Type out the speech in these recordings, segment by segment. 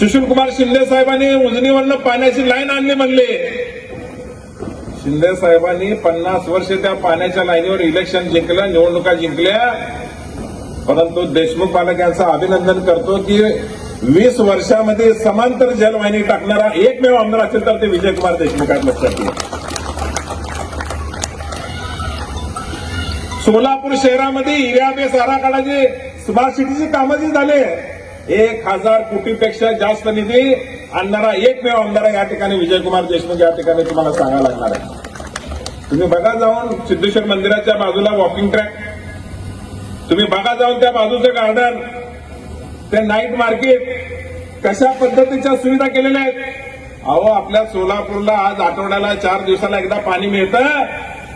सुशीलकुमार शिंदे साहेबांनी उजनीवरनं पाण्याची लाईन आणली म्हणले. शिंदे साहेबांनी 50 वर्ष त्या पाण्याच्या लाईनीवर इलेक्शन जिंकलं, निवडणुका जिंकल्या. परंतु देशमुख पालक यांचं अभिनंदन करतो की 20 वर्षामध्ये समांतर जलवाहिनी टाकणारा एकमेव आमदार असेल तर ते विजयकुमार देशमुख आहेत, लक्षात घ्या. सोलापूर शहरामध्ये एरिया बेस आराखडाचे स्मार्ट सिटीची कामं जी झाले, 1000 कोटीपेक्षा जास्त निधी आणणारा एकमेव आमदार या ठिकाणी विजयकुमार देशमुख या ठिकाणी तुम्हाला सांगायला लागणार आहे. तुम्ही बघा जाऊन सिद्धेश्वर मंदिराच्या बाजूला वॉकिंग ट्रॅक, तुम्ही बघा जाऊन त्या बाजूचं गार्डन, ते नाईट मार्केट, कशा पद्धतीच्या सुविधा केलेल्या आहेत. अहो आपल्या सोलापूरला आज आठवड्याला 4 दिवसाला एकदा पाणी मिळतं.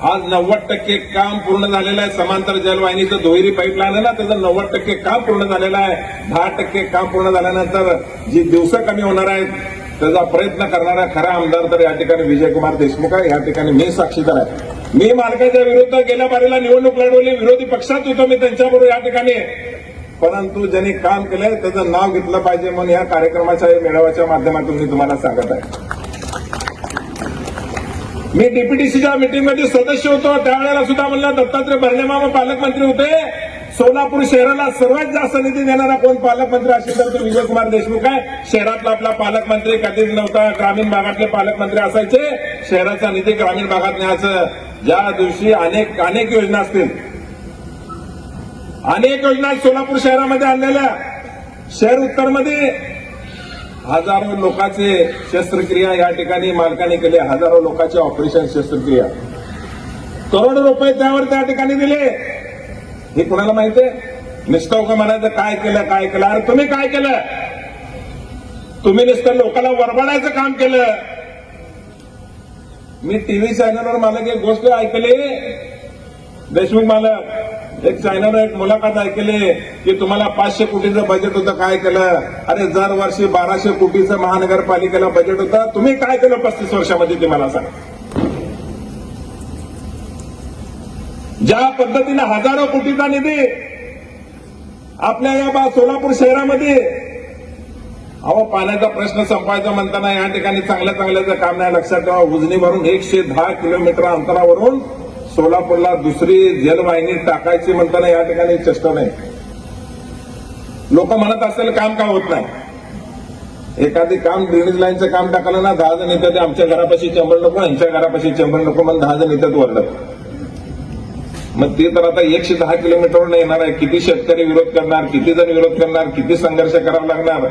आज 90% काम पूर्ण झालेलं आहे. समांतर जलवाहिनीचं दुहेरी पाईपलाईन आहे ना, त्याचं 90% काम पूर्ण झालेलं आहे. 10% काम पूर्ण झाल्यानंतर जी दिवस कमी होणार आहेत त्याचा प्रयत्न करणारा खरा आमदार तर या ठिकाणी विजयकुमार देशमुख आहे. या ठिकाणी मी साक्षीदार आहे. मी मालकाच्या विरुद्ध गेल्या बारीला निवडणूक लढवली, विरोधी पक्षात होतो मी त्यांच्याबरोबर या ठिकाणी. परंतु ज्यांनी काम केलंय त्याचं नाव घेतलं पाहिजे म्हणून या कार्यक्रमाच्या मेळाव्याच्या माध्यमातून मी तुम्हाला सांगत आहे. मी डीपीटीसीच्या मीटिंगमध्ये सदस्य होतो, त्यावेळेला सुद्धा म्हणलं दत्तात्रय भरणेमामा पालकमंत्री होते. सोलापूर शहराला सर्वात जास्त निधी देणारा कोण पालकमंत्री असेल तर तो विजयकुमार देशमुख आहे. शहरातला आपला पालकमंत्री कधीच नव्हता. ग्रामीण भागातले पालकमंत्री असायचे. शहराचा निधी ग्रामीण भागात न्यायचं. ज्या दिवशी अनेक योजना असतील, अनेक योजना सोलापूर शहरामध्ये आणलेल्या. शहर उत्तरमध्ये हजारो लोकांचे शस्त्रक्रिया या ठिकाणी मालकाने केले. हजारो लोकांचे ऑपरेशन शस्त्रक्रिया, करोडो रुपये त्यावर त्या ठिकाणी दिले. हे कुणाला माहिती आहे? नुसतं का म्हणायचं काय केलं काय केलं. अरे तुम्ही काय केलं? तुम्ही नुसतं लोकांना वरबाडायचं काम केलं. मी टीव्ही चॅनलवर मला एक गोष्ट ऐकली, देशमुख मालक एक चॅनलवर एक मुलाखत ऐकली की तुम्हाला 500 कोटीचं बजेट होतं, काय केलं? अरे दरवर्षी 1200 कोटीचं महानगरपालिकेला बजेट होतं. तुम्ही काय केलं 35 वर्षामध्ये ते मला सांगा. ज्या पद्धतीने हजारो कोटीचा निधी आपल्या या सोलापूर शहरामध्ये, अहो पाण्याचा प्रश्न संपवायचा म्हणताना या ठिकाणी चांगल्याचं काम नाही. लक्षात ठेवा, उजनीवरून 110 किलोमीटर अंतरावरून सोलापूरला दुसरी जलवाहिनी टाकायची म्हणताना या ठिकाणी चेष्टा नाही. लोक म्हणत असेल काम का होत नाही. एखादी काम ड्रेनेज लाईनचं काम टाकलं ना, 10 जण येतात आमच्या घरापाशी चेंबर नको, यांच्या घरापाशी चेंबर नको म्हणून 10 जण येतात वरडत. मग ते तर आता 110 किलोमीटरवर येणार आहे. किती शेतकरी विरोध करणार, किती जण विरोध करणार, किती संघर्ष करावा लागणार.